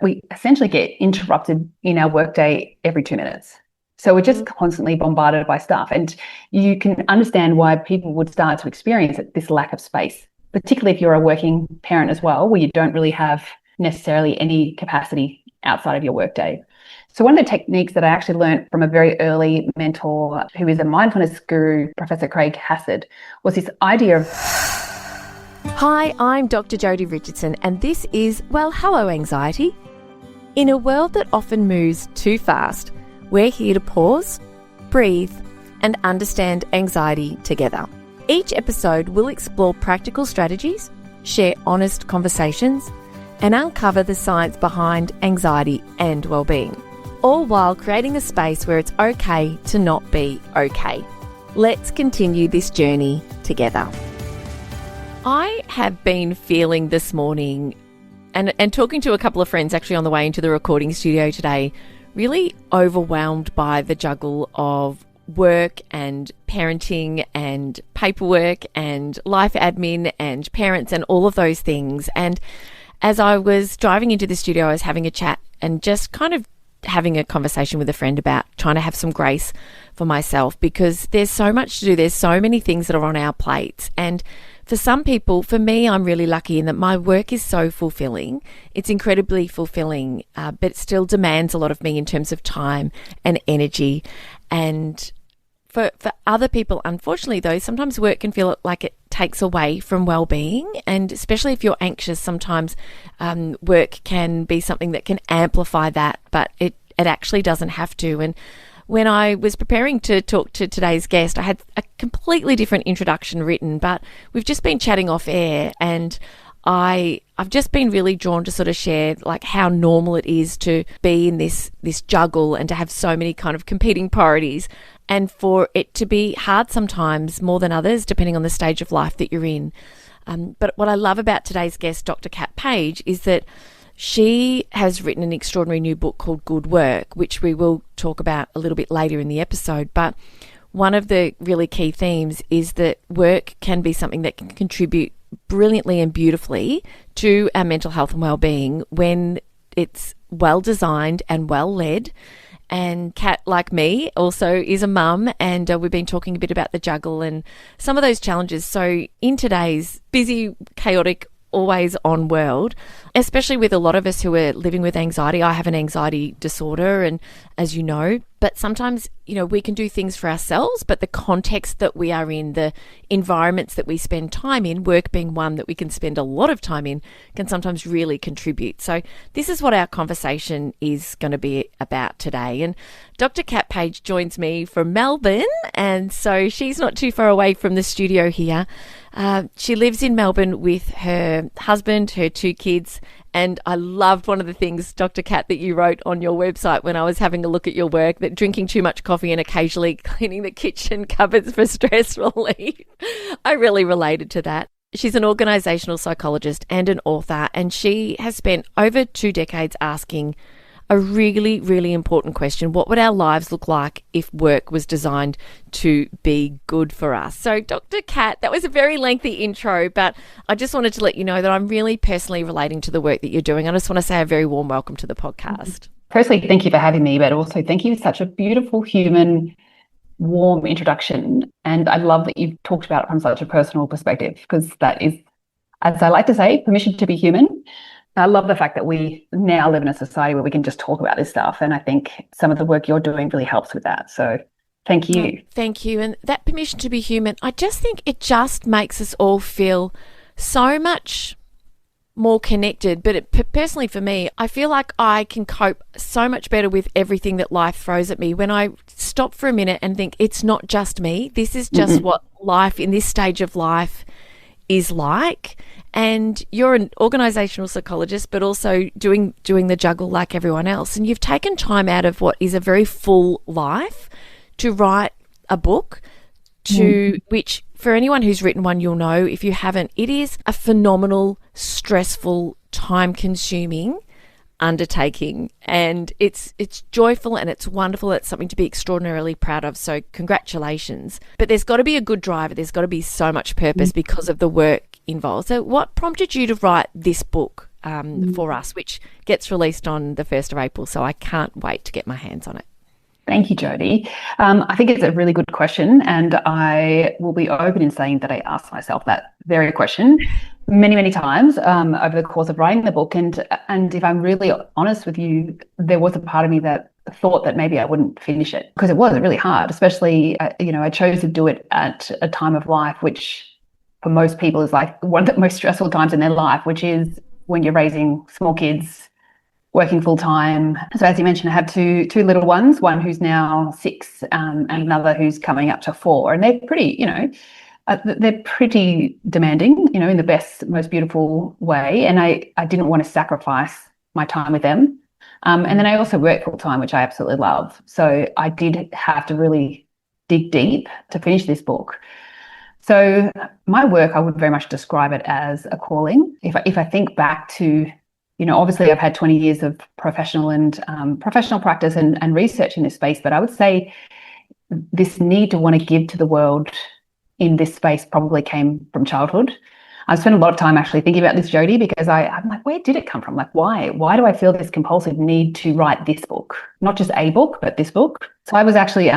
we essentially get interrupted in our workday every 2 minutes. So we're just constantly bombarded by stuff. And you can understand why people would start to experience this lack of space, particularly if you're a working parent as well, where you don't really have necessarily any capacity outside of your workday. So one of the techniques that I actually learned from a very early mentor, who is a mindfulness guru, Professor Craig Hassad, was this idea of... Hi, I'm Dr. Jodi Richardson, and this is Well, Hello Anxiety. In a world that often moves too fast, we're here to pause, breathe, and understand anxiety together. Each episode will explore practical strategies, share honest conversations, and uncover the science behind anxiety and well-being, all while creating a space where it's okay to not be okay. Let's continue this journey together. I have been feeling this morning, and talking to a couple of friends actually on the way into the recording studio today, really overwhelmed by the juggle of work and parenting and paperwork and life admin and parents and all of those things. And as I was driving into the studio, I was having a chat and just kind of having a conversation with a friend about trying to have some grace for myself, because there's so much to do. There's so many things that are on our plates. And for some people, for me, I'm really lucky in that my work is so fulfilling. It's incredibly fulfilling, but it still demands a lot of me in terms of time and energy. And for other people, unfortunately, though, sometimes work can feel like it takes away from well-being. And especially if you're anxious, sometimes work can be something that can amplify that, but it actually doesn't have to. And when I was preparing to talk to today's guest, I had a completely different introduction written, but we've just been chatting off air, and I've just been really drawn to sort of share like how normal it is to be in this juggle and to have so many kind of competing priorities, and for it to be hard sometimes more than others, depending on the stage of life that you're in. But what I love about today's guest, Dr. Kat Page, is that she has written an extraordinary new book called Good Work, which we will talk about a little bit later in the episode. But one of the really key themes is that work can be something that can contribute brilliantly and beautifully to our mental health and well-being when it's well designed and well led. And Kat, like me, also is a mum, and we've been talking a bit about the juggle and some of those challenges. So in today's busy, chaotic, always on world, especially with a lot of us who are living with anxiety. I have an anxiety disorder, and as you know, but sometimes, we can do things for ourselves, but the context that we are in, the environments that we spend time in, work being one that we can spend a lot of time in, can sometimes really contribute. So this is what our conversation is going to be about today. And Dr. Kat Page joins me from Melbourne, and so she's not too far away from the studio here. She lives in Melbourne with her husband, her 2 kids, and I loved one of the things, Dr. Kat, that you wrote on your website when I was having a look at your work, that drinking too much coffee and occasionally cleaning the kitchen cupboards for stress relief. I really related to that. She's an organisational psychologist and an author, and she has spent over 2 decades asking a really, really important question. What would our lives look like if work was designed to be good for us? So, Dr. Kat, that was a very lengthy intro, but I just wanted to let you know that I'm really personally relating to the work that you're doing. I just want to say a very warm welcome to the podcast. Firstly, thank you for having me, but also thank you for such a beautiful, human, warm introduction. And I love that you've talked about it from such a personal perspective, because that is, as I like to say, permission to be human. I love the fact that we now live in a society where we can just talk about this stuff. And I think some of the work you're doing really helps with that. So thank you. Thank you. And that permission to be human, I just think it just makes us all feel so much more connected. But personally for me, I feel like I can cope so much better with everything that life throws at me when I stop for a minute and think it's not just me. This is just what life in this stage of life is like. And you're an organisational psychologist, but also doing the juggle like everyone else. And you've taken time out of what is a very full life to write a book, which for anyone who's written one, you'll know. If you haven't, it is a phenomenal, stressful, time-consuming undertaking, and it's joyful and it's wonderful. It's something to be extraordinarily proud of, so congratulations. But there's got to be a good driver. There's got to be so much purpose because of the work involved. So what prompted you to write this book for us, which gets released on the 1st of April. So I can't wait to get my hands on it. Thank you, Jodi. I think it's a really good question, and I will be open in saying that I asked myself that very question many, many times over the course of writing the book. And if I'm really honest with you, there was a part of me that thought that maybe I wouldn't finish it, because it was really hard, especially, I chose to do it at a time of life which for most people is like one of the most stressful times in their life, which is when you're raising small kids, working full time. So as you mentioned, I have two little ones, one who's now 6 and another who's coming up to 4. And they're pretty, they're pretty demanding, in the best, most beautiful way. And I didn't want to sacrifice my time with them. And then I also work full time, which I absolutely love. So I did have to really dig deep to finish this book. So my work, I would very much describe it as a calling. If I think back to, obviously I've had 20 years of professional practice and research in this space, but I would say this need to want to give to the world in this space probably came from childhood. I've spent a lot of time actually thinking about this, Jodi, because I'm like, where did it come from? Like, why do I feel this compulsive need to write this book? Not just a book, but this book. So I was actually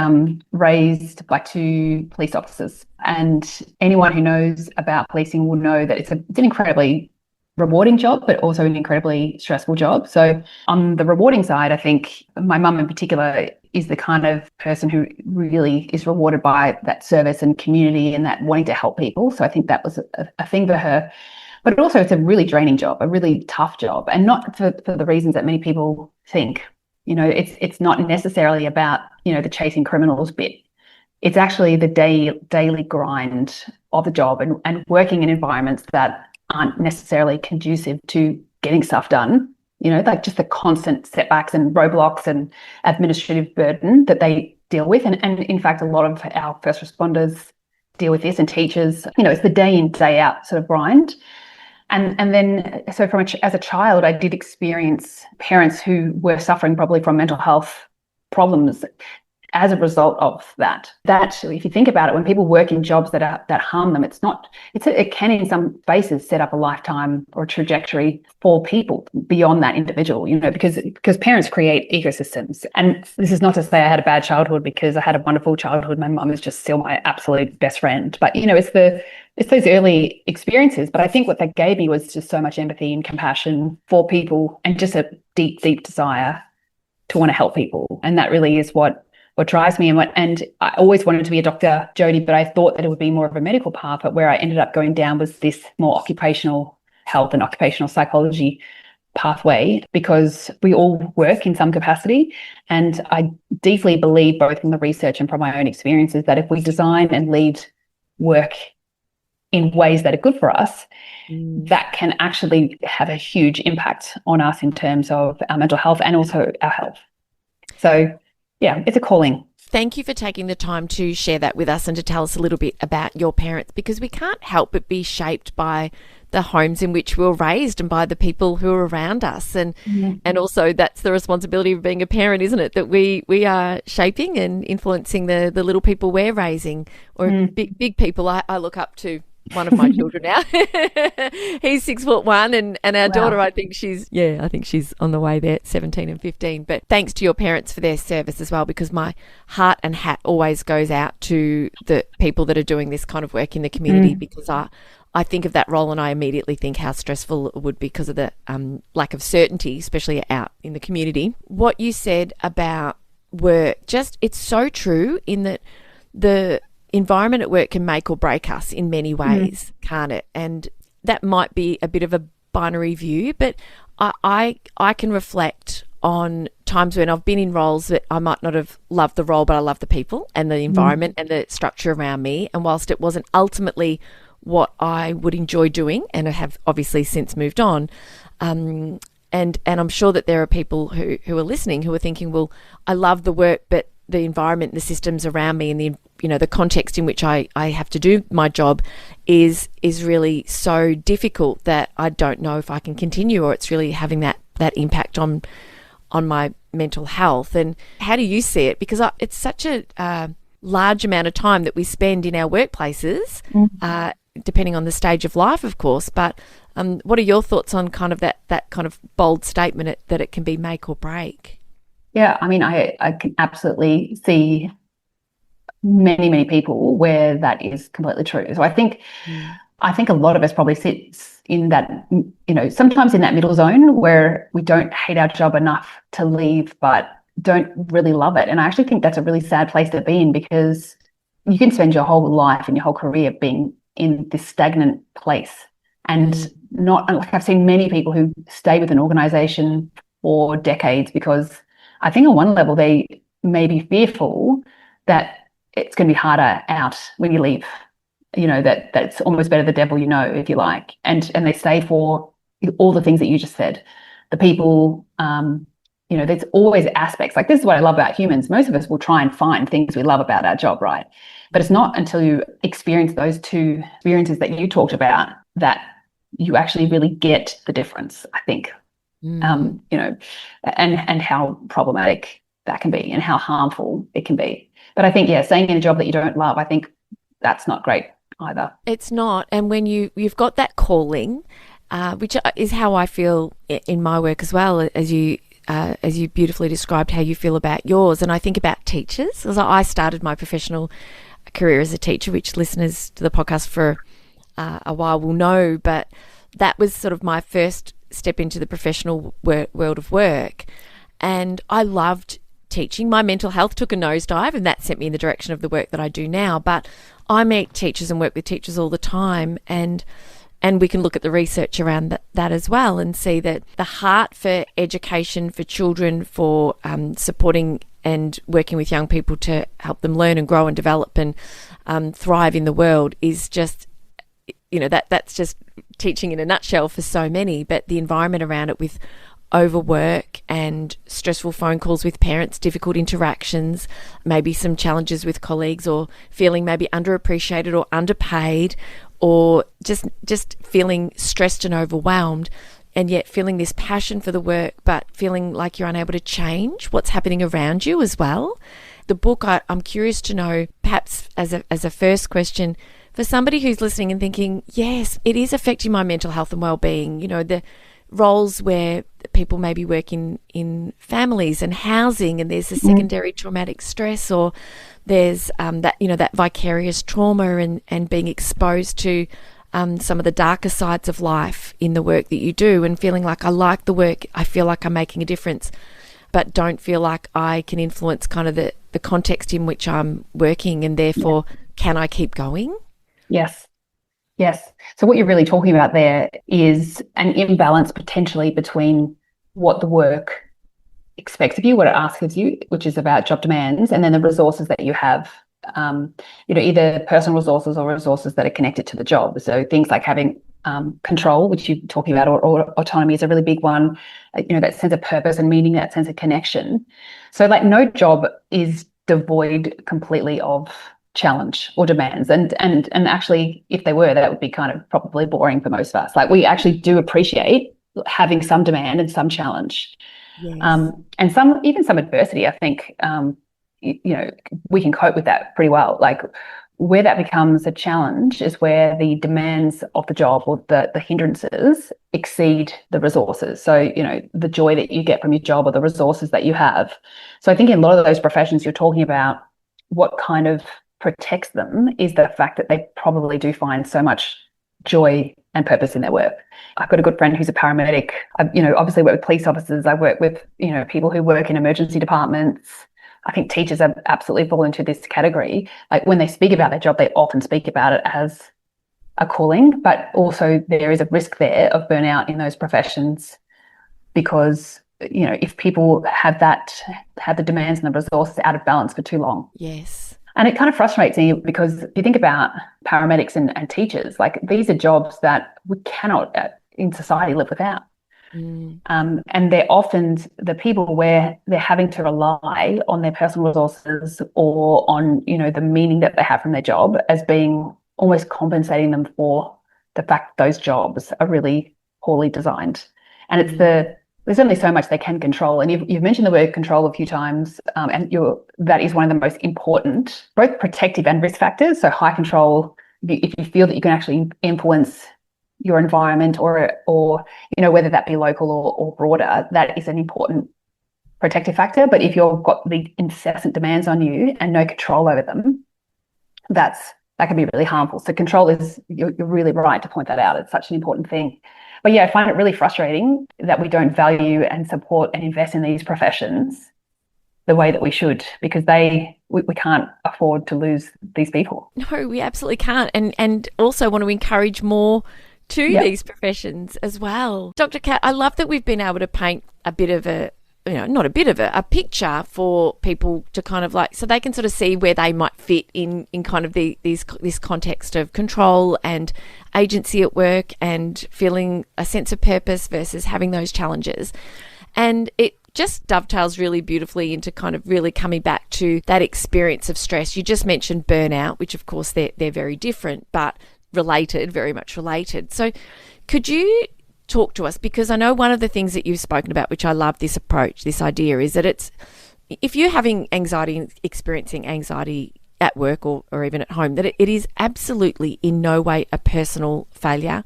raised by 2 police officers, and anyone who knows about policing will know that it's an incredibly rewarding job, but also an incredibly stressful job. So on the rewarding side, I think my mum in particular is the kind of person who really is rewarded by that service and community and that wanting to help people. So I think that was a thing for her. But also it's a really draining job, a really tough job, and not for the reasons that many people think. It's not necessarily about, the chasing criminals bit. It's actually the daily grind of the job and working in environments that aren't necessarily conducive to getting stuff done, like just the constant setbacks and roadblocks and administrative burden that they deal with. And in fact, a lot of our first responders deal with this, and teachers, it's the day in, day out sort of grind. And then, so as a child, I did experience parents who were suffering probably from mental health problems as a result of that. That, if you think about it, when people work in jobs that harm them, it can in some spaces set up a lifetime or a trajectory for people beyond that individual, because parents create ecosystems. And this is not to say I had a bad childhood, because I had a wonderful childhood. My mum is just still my absolute best friend. But, it's those early experiences. But I think what that gave me was just so much empathy and compassion for people, and just a deep, deep desire to want to help people. And that really is what drives me. And I always wanted to be a doctor, Jodi, but I thought that it would be more of a medical path. But where I ended up going down was this more occupational health and occupational psychology pathway, because we all work in some capacity. And I deeply believe, both from the research and from my own experiences, that if we design and lead work in ways that are good for us, that can actually have a huge impact on us in terms of our mental health and also our health. So yeah, it's a calling. Thank you for taking the time to share that with us and to tell us a little bit about your parents, because we can't help but be shaped by the homes in which we were raised and by the people who are around us. And also that's the responsibility of being a parent, isn't it? That we are shaping and influencing the little people we're raising, or big people. I look up to one of my children now. He's 6'1", and our daughter, I think she's on the way there, 17 and 15. But thanks to your parents for their service as well, because my heart and hat always goes out to the people that are doing this kind of work in the community, because I think of that role and I immediately think how stressful it would be because of the lack of certainty, especially out in the community. What you said about work, it's so true, in that the environment at work can make or break us in many ways, can't it? And that might be a bit of a binary view, but I can reflect on times when I've been in roles that I might not have loved the role, but I love the people and the environment and the structure around me. And whilst it wasn't ultimately what I would enjoy doing, and I have obviously since moved on, and I'm sure that there are people who are listening who are thinking, well, I love the work, but the environment, the systems around me, and the context in which I have to do my job is really so difficult that I don't know if I can continue, or it's really having that impact on my mental health. And how do you see it? Because it's such a large amount of time that we spend in our workplaces, depending on the stage of life, of course, but What are your thoughts on kind of that kind of bold statement that it can be make or break? Yeah, I mean, I can absolutely see many people where that is completely true. So I think a lot of us probably sits in that, sometimes in that middle zone where we don't hate our job enough to leave, but don't really love it. And I actually think that's a really sad place to be in, because you can spend your whole life and your whole career being in this stagnant place. And not like, I've seen many people who stay with an organization for decades because I think on one level they may be fearful that it's going to be harder out when you leave. That's almost better the devil you know, if you like. And they stay for all the things that you just said. The people, there's always aspects. Like, this is what I love about humans. Most of us will try and find things we love about our job, right? But it's not until you experience those two experiences that you talked about that you actually really get the difference, I think. And how problematic that can be and how harmful it can be. But I think, staying in a job that you don't love, I think that's not great either. It's not. And when you've got that calling, which is how I feel in my work as well, as you beautifully described how you feel about yours. And I think about teachers. As I started my professional career as a teacher, which listeners to the podcast for a while will know, but that was sort of my first step into the professional world of work. And I loved teaching. My mental health took a nosedive, and that sent me in the direction of the work that I do now. But I meet teachers and work with teachers all the time, and we can look at the research around that as well and see that the heart for education, for children, for supporting and working with young people to help them learn and grow and develop and thrive in the world is just, that's just teaching in a nutshell for so many. But the environment around it, with overwork and stressful phone calls with parents, difficult interactions, maybe some challenges with colleagues, or feeling maybe underappreciated or underpaid, or just feeling stressed and overwhelmed, and yet feeling this passion for the work, but feeling like you're unable to change what's happening around you as well. The book, I'm curious to know, perhaps as a first question, for somebody who's listening and thinking, yes, it is affecting my mental health and well-being, the roles where people maybe work in families and housing, and there's a secondary traumatic stress, or there's that vicarious trauma and being exposed to some of the darker sides of life in the work that you do, and feeling like I like the work, I feel like I'm making a difference, but don't feel like I can influence kind of the context in which I'm working, and therefore can I keep going? Yes. So what you're really talking about there is an imbalance potentially between what the work expects of you, what it asks of you, which is about job demands, and then the resources that you have, either personal resources or resources that are connected to the job. So things like having control, which you're talking about, or autonomy is a really big one, that sense of purpose and meaning, that sense of connection. So like no job is devoid completely of challenge or demands, and actually if they were, that would be kind of probably boring for most of us. Like, we actually do appreciate having some demand and some challenge. Yes. And some adversity. I think we can cope with that pretty well. Like, where that becomes a challenge is where the demands of the job or the hindrances exceed the resources. So, the joy that you get from your job or the resources that you have. So I think in a lot of those professions you're talking about, what kind of protects them is the fact that they probably do find so much joy and purpose in their work. I've got a good friend who's a paramedic. I, obviously work with police officers. I work with, people who work in emergency departments. I think teachers have absolutely fall into this category. Like, when they speak about their job, they often speak about it as a calling, but also there is a risk there of burnout in those professions, because, if people have the demands and the resources out of balance for too long. Yes. And it kind of frustrates me, because if you think about paramedics and teachers, like, these are jobs that we cannot in society live without. And they're often the people where they're having to rely on their personal resources or on, the meaning that they have from their job as being almost compensating them for the fact those jobs are really poorly designed. And it's there's only so much they can control. And you've mentioned the word control a few times, and that is one of the most important, both protective and risk factors. So high control, if you feel that you can actually influence your environment or whether that be local or broader, that is an important protective factor. But if you've got the incessant demands on you and no control over them, that can be really harmful. So control is, you're really right to point that out. It's such an important thing. But yeah, I find it really frustrating that we don't value and support and invest in these professions the way that we should, because we can't afford to lose these people. No, we absolutely can't. And also want to encourage more to these professions as well. Dr. Kat, I love that we've been able to paint a bit of a, a picture for people to kind of so they can sort of see where they might fit in kind of this context of control and agency at work and feeling a sense of purpose versus having those challenges. And it just dovetails really beautifully into kind of really coming back to that experience of stress. You just mentioned burnout, which of course they're very different, but related, very much related. So could you talk to us, because I know one of the things that you've spoken about, which I love this approach, this idea, is that if you're having anxiety, experiencing anxiety at work or even at home, that it is absolutely in no way a personal failure,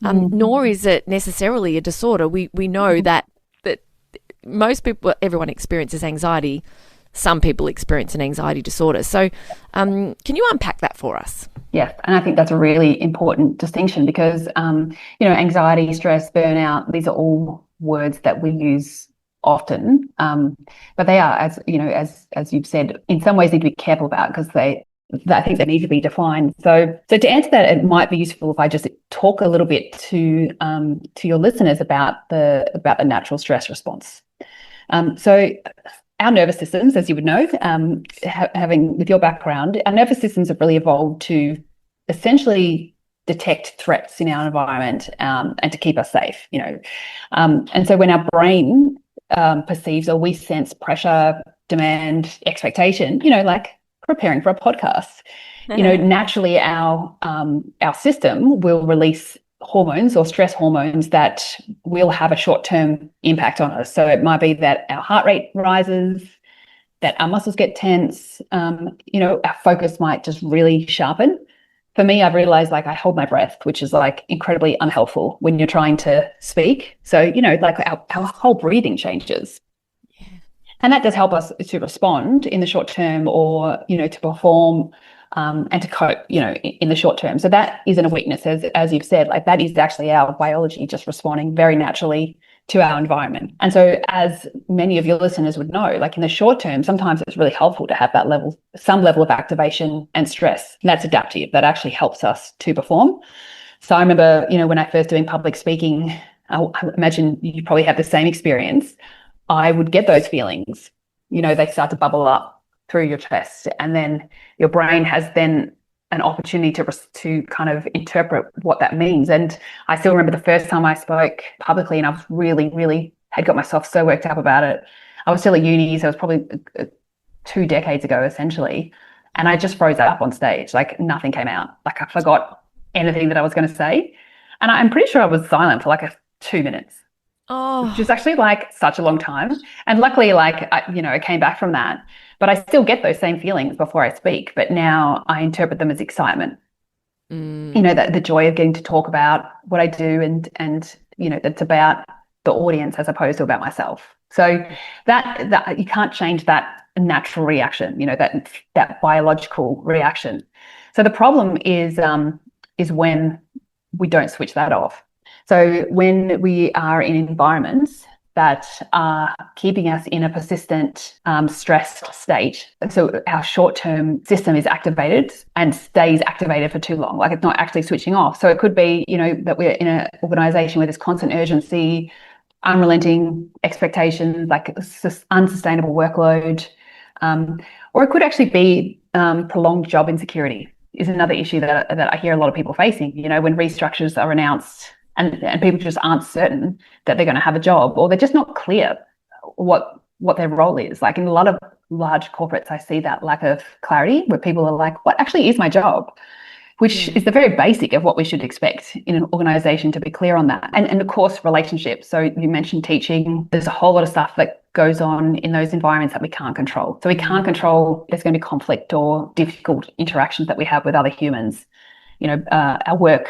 nor is it necessarily a disorder. We know that most people, everyone experiences anxiety. Some people experience an anxiety disorder. So can you unpack that for us? Yes, and I think that's a really important distinction because, anxiety, stress, burnout, these are all words that we use often, but they are, as you've said, in some ways need to be careful about because I think they need to be defined. So to answer that, it might be useful if I just talk a little bit to your listeners about the natural stress response. So our nervous systems, as you would know, having with your background, our nervous systems have really evolved to essentially detect threats in our environment and to keep us safe. And so when our brain perceives or we sense pressure, demand, expectation, like preparing for a podcast, naturally our system will release hormones or stress hormones that will have a short-term impact on us. So it might be that our heart rate rises, that our muscles get tense, our focus might just really sharpen. For me, I've realized I hold my breath, which is incredibly unhelpful when you're trying to speak. So, our whole breathing changes. Yeah. And that does help us to respond in the short term or, to perform and to cope, in the short term. So that isn't a weakness, as you've said, that is actually our biology just responding very naturally to our environment. And so as many of your listeners would know, in the short term, sometimes it's really helpful to have some level of activation and stress. And that's adaptive. That actually helps us to perform. So I remember, when I first doing public speaking, I imagine you probably have the same experience. I would get those feelings, they start to bubble up through your chest, and then your brain has then an opportunity to kind of interpret what that means. And I still remember the first time I spoke publicly, and I was really, really had got myself so worked up about it. I was still at uni, so it was probably 2 decades ago, essentially, and I just froze up on stage. Nothing came out. I forgot anything that I was going to say, and I'm pretty sure I was silent for 2 minutes. Oh, which is actually such a long time. And luckily, I came back from that. But I still get those same feelings before I speak. But now I interpret them as excitement. The joy of getting to talk about what I do and that's about the audience as opposed to about myself. So that you can't change that natural reaction, that biological reaction. So the problem is when we don't switch that off. So when we are in environments that are keeping us in a persistent stressed state, so our short-term system is activated and stays activated for too long, it's not actually switching off. So it could be, that we're in an organisation where there's constant urgency, unrelenting expectations, unsustainable workload, or it could actually be prolonged job insecurity is another issue that I hear a lot of people facing, when restructures are announced and people just aren't certain that they're going to have a job, or they're just not clear what their role is. In a lot of large corporates, I see that lack of clarity where people are what actually is my job? Which is the very basic of what we should expect in an organisation, to be clear on that. And of course, relationships. So you mentioned teaching. There's a whole lot of stuff that goes on in those environments that we can't control. So we can't control there's going to be conflict or difficult interactions that we have with other humans. Our work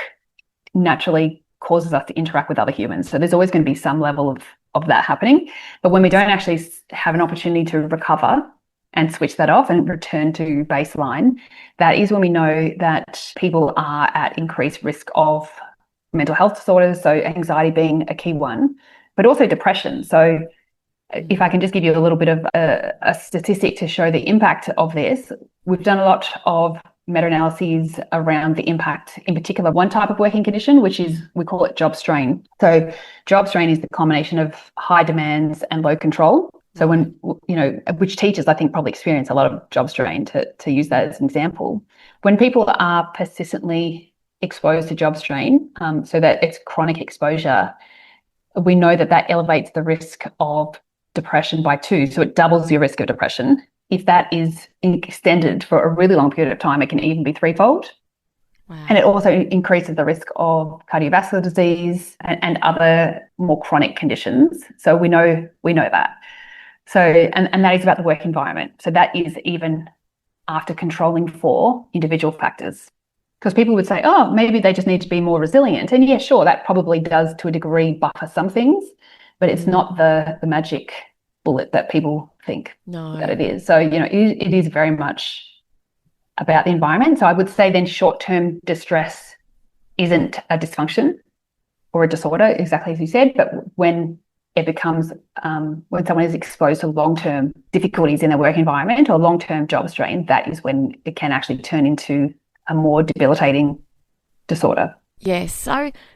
naturally causes us to interact with other humans. So there's always going to be some level of that happening. But when we don't actually have an opportunity to recover and switch that off and return to baseline, that is when we know that people are at increased risk of mental health disorders, so anxiety being a key one, but also depression. So if I can just give you a little bit of a statistic to show the impact of this, we've done a lot of meta-analyses around the impact, in particular, one type of working condition, which is, we call it job strain. So job strain is the combination of high demands and low control. So when, which teachers I think probably experience a lot of job strain, to use that as an example. When people are persistently exposed to job strain, so that it's chronic exposure, we know that elevates the risk of depression by 2. So it doubles your risk of depression. If that is extended for a really long period of time, it can even be 3-fold. Wow. And it also increases the risk of cardiovascular disease and other more chronic conditions. So we know that. So, and that is about the work environment. So that is even after controlling for individual factors. Because people would say, oh, maybe they just need to be more resilient. And yeah, sure, that probably does to a degree buffer some things, but it's not the magic bullet that people think that it is. So, it is very much about the environment. So I would say then short-term distress isn't a dysfunction or a disorder, exactly as you said, but when it becomes, when someone is exposed to long-term difficulties in their work environment or long-term job strain, that is when it can actually turn into a more debilitating disorder. Yes,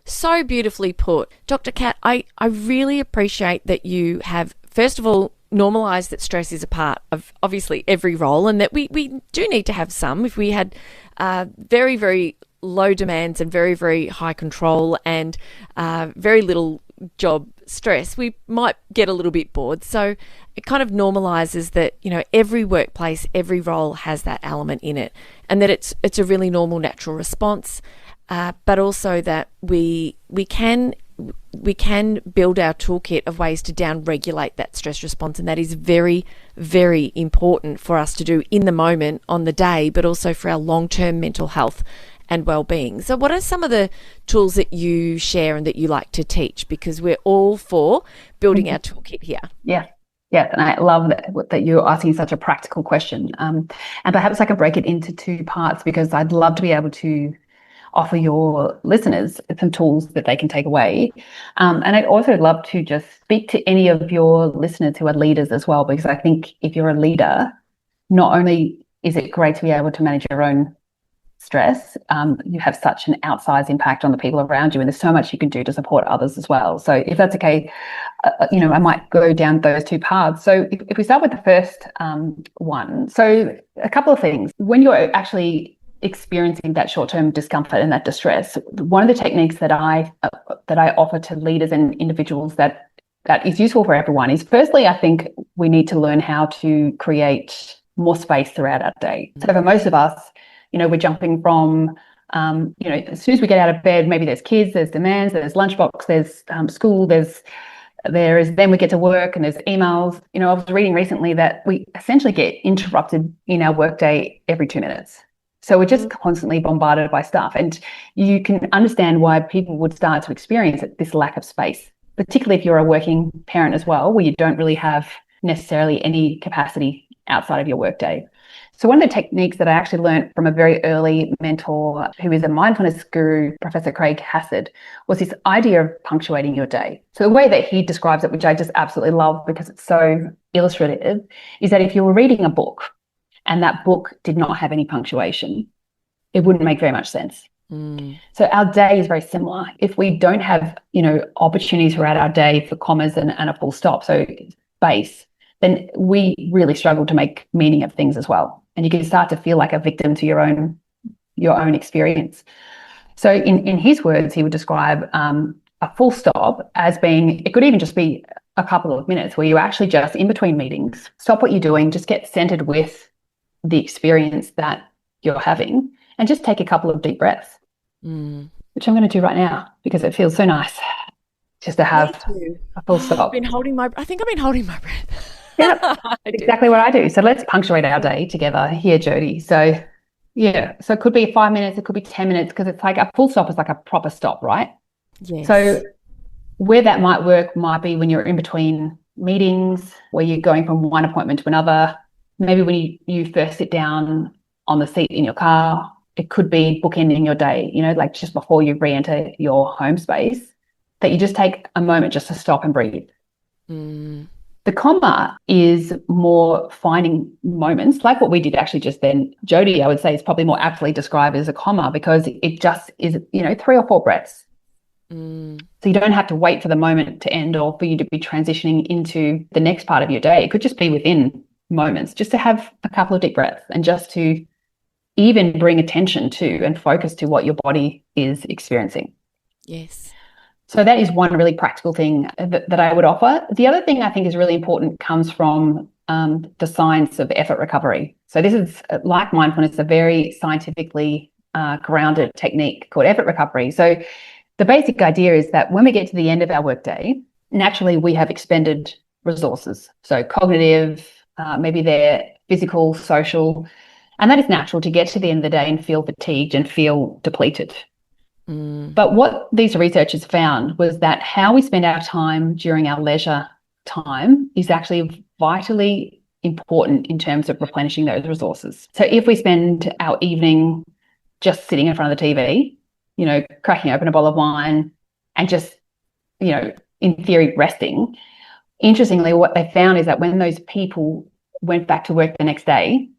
so beautifully put. Dr. Kat, I really appreciate that you have, first of all, normalised that stress is a part of obviously every role, and that we do need to have some. If we had very, very low demands and very, very high control and very little job stress, we might get a little bit bored. So it kind of normalises that, every workplace, every role has that element in it, and that it's a really normal, natural response. But also that we can build our toolkit of ways to down-regulate that stress response, and that is very, very important for us to do in the moment, on the day, but also for our long-term mental health and well-being. So what are some of the tools that you share and that you like to teach? Because we're all for building our toolkit here. Yeah, and I love that you're asking such a practical question. And perhaps I can break it into 2 parts, because I'd love to be able to offer your listeners some tools that they can take away. And I'd also love to just speak to any of your listeners who are leaders as well, because I think if you're a leader, not only is it great to be able to manage your own stress, you have such an outsized impact on the people around you, and there's so much you can do to support others as well. So if that's okay, I might go down those 2 paths. So if we start with the first one, so a couple of things. When you're actually experiencing that short-term discomfort and that distress, one of the techniques that I offer to leaders and individuals that is useful for everyone is, firstly, I think we need to learn how to create more space throughout our day. So for most of us, we're jumping from, as soon as we get out of bed, maybe there's kids, there's demands, there's lunchbox, there's school, then we get to work and there's emails. I was reading recently that we essentially get interrupted in our workday every 2 minutes. So we're just constantly bombarded by stuff. And you can understand why people would start to experience this lack of space, particularly if you're a working parent as well, where you don't really have necessarily any capacity outside of your workday. So one of the techniques that I actually learned from a very early mentor, who is a mindfulness guru, Professor Craig Hassad, was this idea of punctuating your day. So the way that he describes it, which I just absolutely love because it's so illustrative, is that if you were reading a book and that book did not have any punctuation, it wouldn't make very much sense. So our day is very similar. If we don't have, opportunities throughout our day for commas and a full stop, so space, then we really struggle to make meaning of things as well. And you can start to feel like a victim to your own experience. So in his words, he would describe a full stop as being, it could even just be a couple of minutes where you actually just, in between meetings, stop what you're doing, just get centered with the experience that you're having, and just take a couple of deep breaths, which I'm going to do right now because it feels so nice just to have a full stop. I think I've been holding my breath. Yeah, exactly what I do. So let's punctuate our day together here, Jodi. So yeah, so it could be 5 minutes, it could be 10 minutes, because it's like a full stop is like a proper stop, right? Yes. So where that might work might be when you're in between meetings, where you're going from one appointment to another. Maybe when you first sit down on the seat in your car. It could be bookending your day, like just before you re-enter your home space, that you just take a moment just to stop and breathe. The comma is more finding moments, like what we did actually just then. Jodi, I would say, is probably more aptly described as a comma because it just is, 3 or 4 breaths. So you don't have to wait for the moment to end or for you to be transitioning into the next part of your day. It could just be within moments, just to have a couple of deep breaths and just to even bring attention to and focus to what your body is experiencing. Yes. So that is one really practical thing that I would offer. The other thing I think is really important comes from the science of effort recovery. So this is, like mindfulness, a very scientifically grounded technique called effort recovery. So the basic idea is that when we get to the end of our workday, naturally we have expended resources. So cognitive, maybe they're physical, social, and that is natural to get to the end of the day and feel fatigued and feel depleted. But what these researchers found was that how we spend our time during our leisure time is actually vitally important in terms of replenishing those resources. So if we spend our evening just sitting in front of the TV, cracking open a bottle of wine and just, in theory, resting, interestingly, what they found is that when those people went back to work the next day,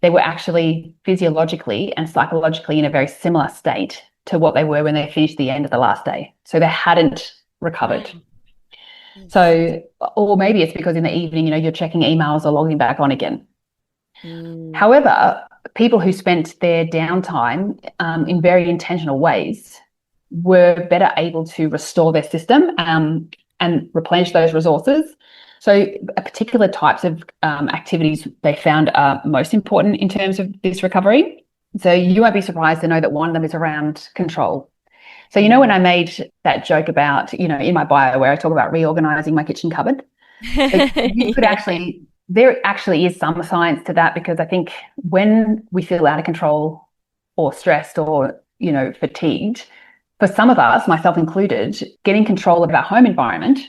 they were actually physiologically and psychologically in a very similar state to what they were when they finished the end of the last day. So they hadn't recovered. So, or maybe it's because in the evening, you're checking emails or logging back on again. However, people who spent their downtime in very intentional ways were better able to restore their system and replenish those resources. So particular types of activities they found are most important in terms of this recovery. So you won't be surprised to know that one of them is around control. So, when I made that joke about, in my bio where I talk about reorganizing my kitchen cupboard, you could actually, there actually is some science to that, because I think when we feel out of control or stressed or, fatigued, for some of us, myself included, getting control of our home environment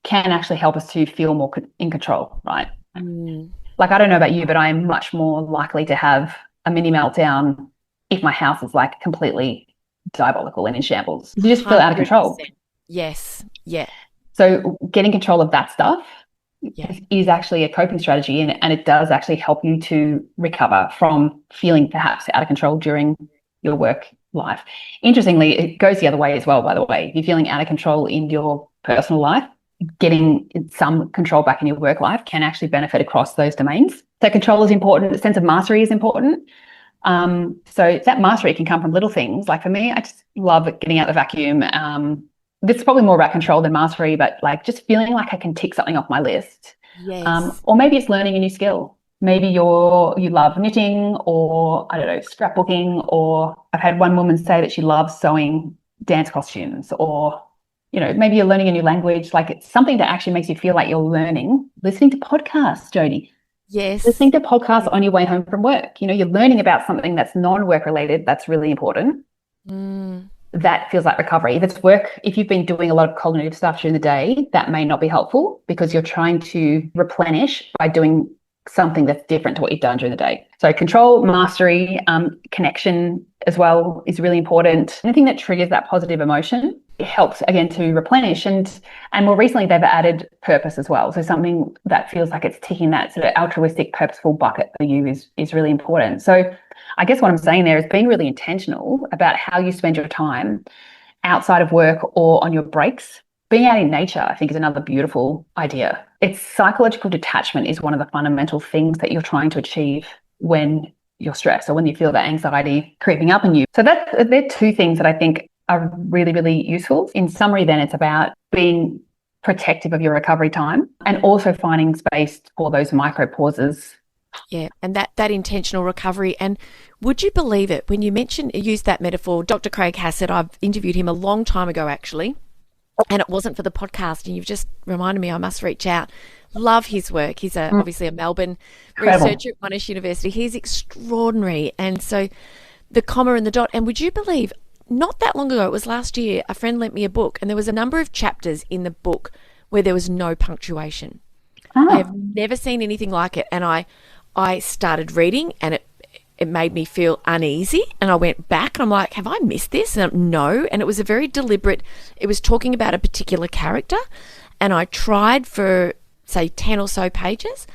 can actually help us to feel more in control, right? Like, I don't know about you, but I am much more likely to have a mini meltdown if my house is like completely diabolical and in shambles. You just feel out of control. Yes. Yeah. So getting control of that stuff is actually a coping strategy, and it does actually help you to recover from feeling perhaps out of control during your work life. Interestingly, it goes the other way as well, by the way. If you're feeling out of control in your personal life, getting some control back in your work life can actually benefit across those domains. So control is important. A sense of mastery is important. So that mastery can come from little things. Like for me, I just love getting out the vacuum. This is probably more about control than mastery, but like just feeling like I can tick something off my list. Yes. Or maybe it's learning a new skill. Maybe you love knitting, or I don't know, scrapbooking, or I've had one woman say that she loves sewing dance costumes, or maybe you're learning a new language. Like it's something that actually makes you feel like you're learning. Listening to podcasts, Jodi. Yes. Listening to podcasts on your way home from work. You're learning about something that's non-work related. That's really important. That feels like recovery. If it's work, if you've been doing a lot of cognitive stuff during the day, that may not be helpful because you're trying to replenish by doing something that's different to what you've done during the day. So control, mastery, connection as well is really important. Anything that triggers that positive emotion, it helps again to replenish. And more recently, they've added purpose as well. So something that feels like it's ticking that sort of altruistic, purposeful bucket for you is really important. So I guess what I'm saying there is being really intentional about how you spend your time outside of work or on your breaks. Being out in nature, I think, is another beautiful idea. It's psychological detachment is one of the fundamental things that you're trying to achieve when you're stressed or when you feel that anxiety creeping up on you. So they're two things that I think are really, really useful. In summary, then, it's about being protective of your recovery time and also finding space for those micro pauses. Yeah, and that intentional recovery. And would you believe it, when you used that metaphor, Dr. Craig Hassett, I've interviewed him a long time ago, actually, and it wasn't for the podcast, and you've just reminded me I must reach out. Love his work. He's obviously a Melbourne researcher at Monash University. He's extraordinary. And so the comma and the dot, and would you believe not that long ago, it was last year, a friend lent me a book and there was a number of chapters in the book where there was no punctuation. Oh. I have never seen anything like it. And I started reading and it made me feel uneasy. And I went back and I'm like, have I missed this? And no. And it was a very deliberate, it was talking about a particular character. And I tried for, say, 10 or so pages.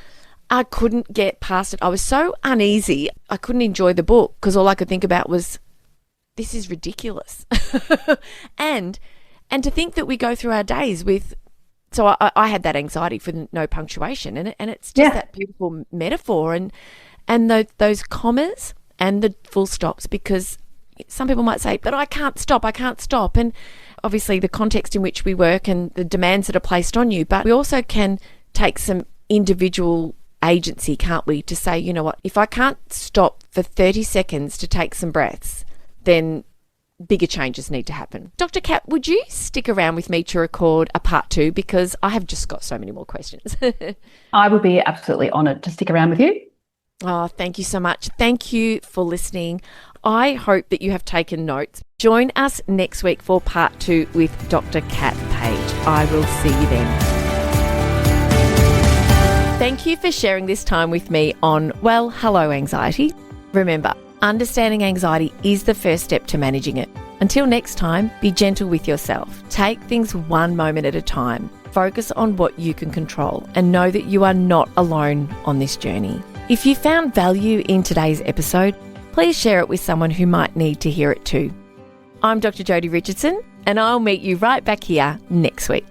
I couldn't get past it. I was so uneasy. I couldn't enjoy the book because all I could think about was, this is ridiculous. and to think that we go through our days with, so I had that anxiety for no punctuation, and it's just that beautiful metaphor and those commas and the full stops, because some people might say, but I can't stop. And obviously the context in which we work and the demands that are placed on you, but we also can take some individual agency, can't we, to say, you know what, if I can't stop for 30 seconds to take some breaths, then bigger changes need to happen. Dr. Kat, would you stick around with me to record a part 2, because I have just got so many more questions. I would be absolutely honoured to stick around with you. Oh, thank you so much. Thank you for listening. I hope that you have taken notes. Join us next week for part 2 with Dr. Kat Page. I will see you then. Thank you for sharing this time with me on Well, Hello Anxiety. Remember, understanding anxiety is the first step to managing it. Until next time, be gentle with yourself. Take things one moment at a time. Focus on what you can control and know that you are not alone on this journey. If you found value in today's episode, please share it with someone who might need to hear it too. I'm Dr. Jodi Richardson, and I'll meet you right back here next week.